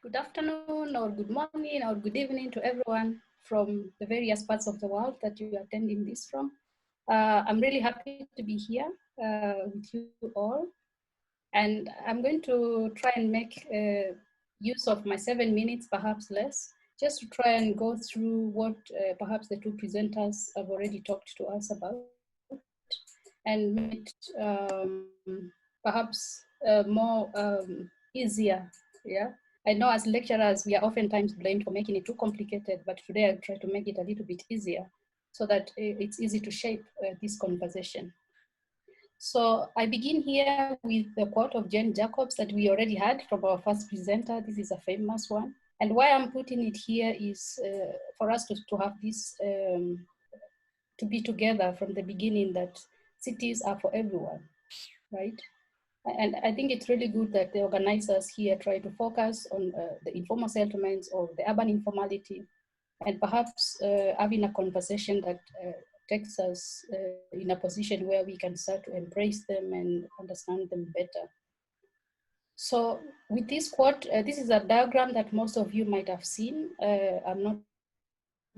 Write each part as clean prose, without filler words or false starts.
Good afternoon or good morning or good evening to everyone from the various parts of the world that you are attending this from. I'm really happy to be here with you all. And I'm going to try and make use of my 7 minutes, perhaps less, just to try and go through what perhaps the two presenters have already talked to us about and make it perhaps more easier. Yeah. I know as lecturers, we are oftentimes blamed for making it too complicated, but today I'll try to make it a little bit easier so that it's easy to shape this conversation. So I begin here with the quote of Jane Jacobs that we already had from our first presenter. This is a famous one. And why I'm putting it here is for us to have this, to be together from the beginning, that cities are for everyone, right? And I think it's really good that the organizers here try to focus on the informal settlements or the urban informality, and perhaps having a conversation that takes us in a position where we can start to embrace them and understand them better. So with this quote, this is a diagram that most of you might have seen. I'm not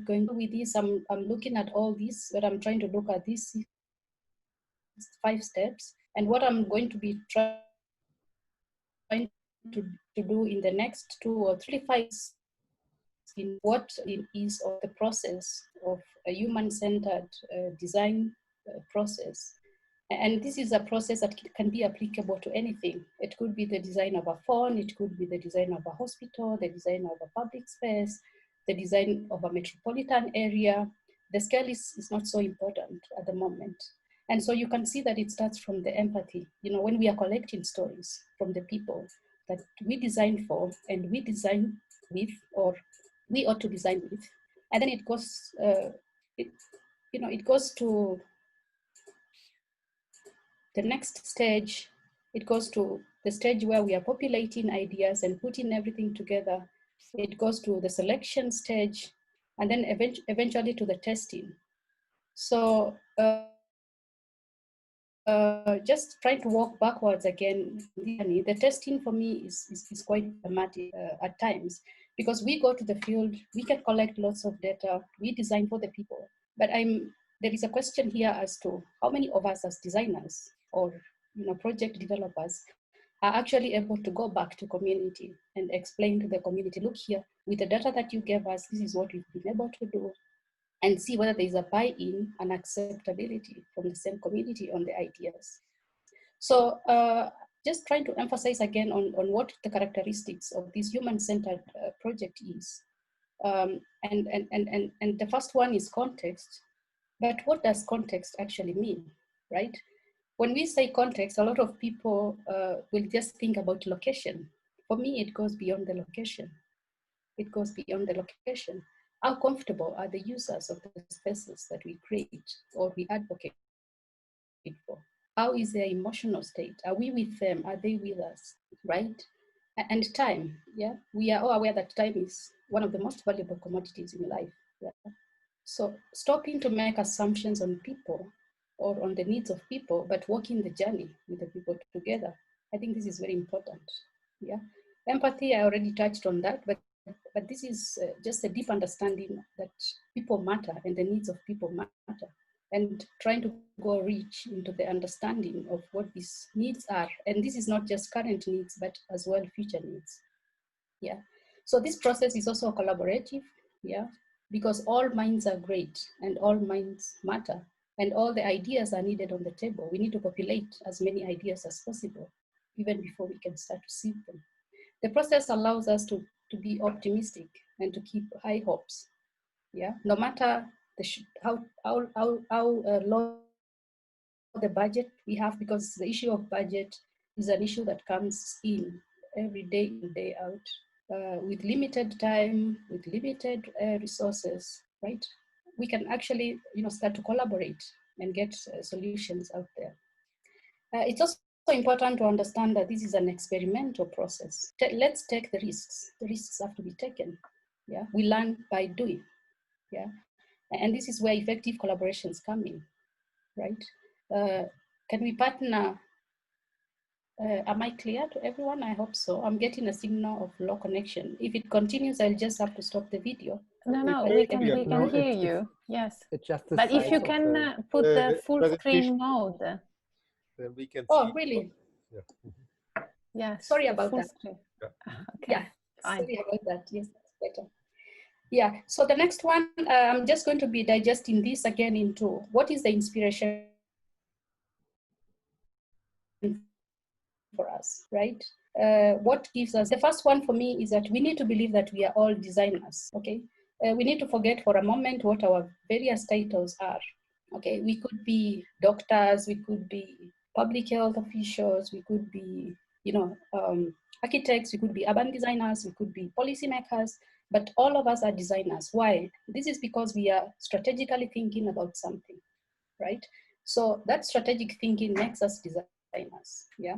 going with this, I'm looking at all these, but I'm trying to look at these 5 steps. And what I'm going to be trying to do in the next 2 or 3 fights in what it is of the process of a human-centered design process. And this is a process that can be applicable to anything. It could be the design of a phone, it could be the design of a hospital, the design of a public space, the design of a metropolitan area. The scale is not so important at the moment. And so you can see that it starts from the empathy. You know, when we are collecting stories from the people that we design for and we design with, or we ought to design with, and then it goes, it goes to the next stage. It goes to the stage where we are populating ideas and putting everything together. It goes to the selection stage, and then eventually to the testing. So just trying to walk backwards again. The testing for me is quite dramatic at times, because we go to the field, we can collect lots of data, we design for the people, but there is a question here as to how many of us as designers or project developers are actually able to go back to community and explain to the community, look here, with the data that you gave us, this is what we've been able to do, and see whether there is a buy-in and acceptability from the same community on the ideas. So just trying to emphasize again on what the characteristics of this human-centered project is. And the first one is context. But what does context actually mean, right? When we say context, a lot of people will just think about location. For me, it goes beyond the location. It goes beyond the location. How comfortable are the users of the spaces that we create or we advocate for? How is their emotional state? Are we with them? Are they with us, right? And time, yeah? We are all aware that time is one of the most valuable commodities in life. Yeah? So stopping to make assumptions on people or on the needs of people, but walking the journey with the people together. I think this is very important. Yeah, empathy, I already touched on that, but this is just a deep understanding that people matter and the needs of people matter, and trying to go reach into the understanding of what these needs are. And this is not just current needs, but as well future needs. Yeah. So this process is also collaborative. Yeah, because all minds are great and all minds matter and all the ideas are needed on the table. We need to populate as many ideas as possible, even before we can start to see them. The process allows us to be optimistic and to keep high hopes. Yeah, no matter how low the budget we have, because the issue of budget is an issue that comes in every day in, day out. With limited time, with limited resources, right? We can actually, start to collaborate and get solutions out there. It's also important to understand that this is an experimental process. Let's take the risks. The risks have to be taken. Yeah, we learn by doing. Yeah, and this is where effective collaborations come in, right? Can we partner Am I clear to everyone? I hope so. I'm getting a signal of low connection. If it continues, I'll just have to stop the video. No, we can hear you. Yes, it's just the but if you size can of put the full screen mode. Then we can see. Oh, really? Yeah. Yes. Sorry about that. Screen. Yeah. Okay. Yeah. Fine. Sorry about that. Yes, that's better. Yeah. So the next one, I'm just going to be digesting this again into what is the inspiration for us, right? What gives us, the first one for me is that we need to believe that we are all designers, okay? We need to forget for a moment what our various titles are, okay? We could be doctors, we could be public health officials, we could be, architects, we could be urban designers, we could be policymakers, but all of us are designers. Why? This is because we are strategically thinking about something, right? So that strategic thinking makes us designers, yeah?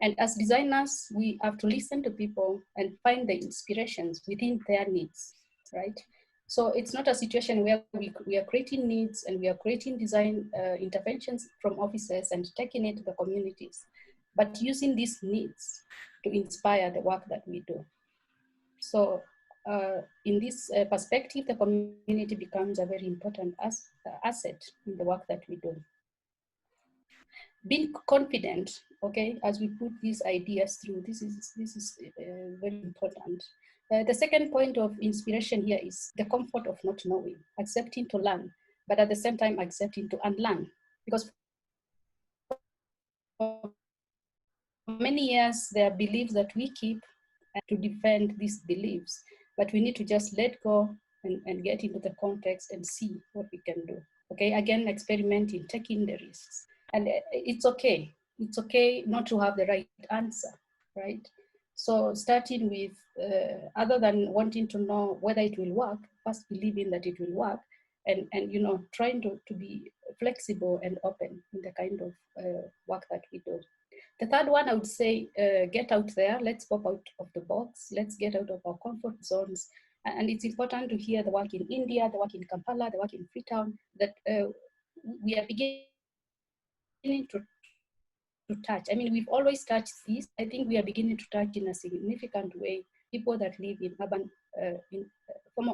And as designers, we have to listen to people and find the inspirations within their needs, right? So it's not a situation where we are creating needs and we are creating design interventions from offices and taking it to the communities, but using these needs to inspire the work that we do. So in this perspective, the community becomes a very important asset in the work that we do. Being confident, okay, as we put these ideas through, this is very important. The second point of inspiration here is the comfort of not knowing, accepting to learn, but at the same time accepting to unlearn. Because for many years, there are beliefs that we keep to defend these beliefs, but we need to just let go and get into the context and see what we can do. Okay, again, experimenting, taking the risks. And it's okay. It's okay not to have the right answer, right? So starting with, other than wanting to know whether it will work, first believing that it will work, and trying to be flexible and open in the kind of work that we do. The third one, I would say, get out there. Let's pop out of the box. Let's get out of our comfort zones. And it's important to hear the work in India, the work in Kampala, the work in Freetown, that we are beginning to touch. I mean, we've always touched this. I think we are beginning to touch in a significant way people that live in urban,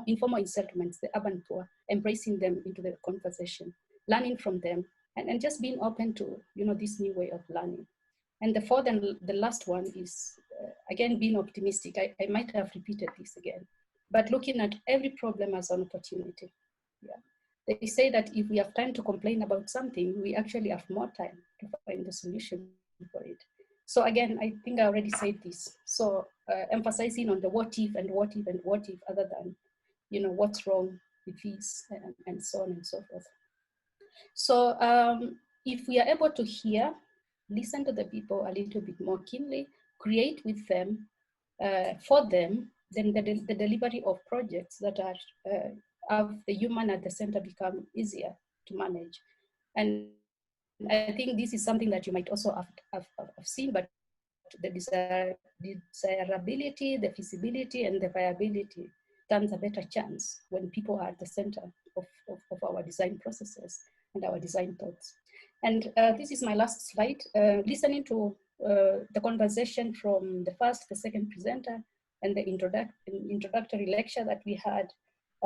informal settlements, the urban poor, embracing them into the conversation, learning from them, and just being open to this new way of learning. And the fourth and the last one is, again, being optimistic. I might have repeated this again, but looking at every problem as an opportunity. Yeah. They say that if we have time to complain about something, we actually have more time to find the solution for it. So again, I think I already said this. So emphasizing on the what if and what if and what if, other than, what's wrong with this and so on and so forth. So if we are able to hear, listen to the people a little bit more keenly, create with them, for them, then the delivery of projects that are have the human at the center become easier to manage. And I think this is something that you might also have seen, but the desirability, the feasibility, and the viability stands a better chance when people are at the center of our design processes and our design thoughts. And this is my last slide. Listening to the conversation from the first, the second presenter, and the introductory lecture that we had,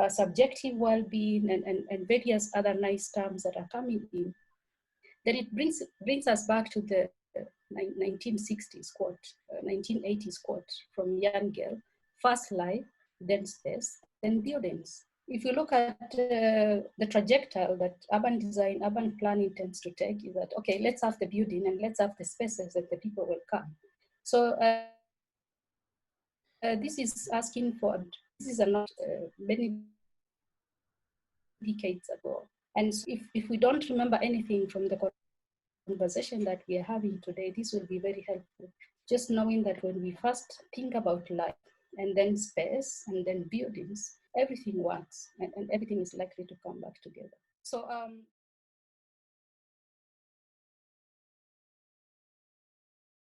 subjective well-being and various other nice terms that are coming in, then it brings us back to the 1960s quote, 1980s quote from Yangel: first life, then space, then buildings. If you look at the trajectory that urban design, urban planning tends to take, is that, okay, let's have the building and let's have the spaces that the people will come. So this is asking for, this is a lot many decades ago. And so if we don't remember anything from the conversation that we are having today, this will be very helpful. Just knowing that when we first think about life, and then space, and then buildings, everything works, and everything is likely to come back together. So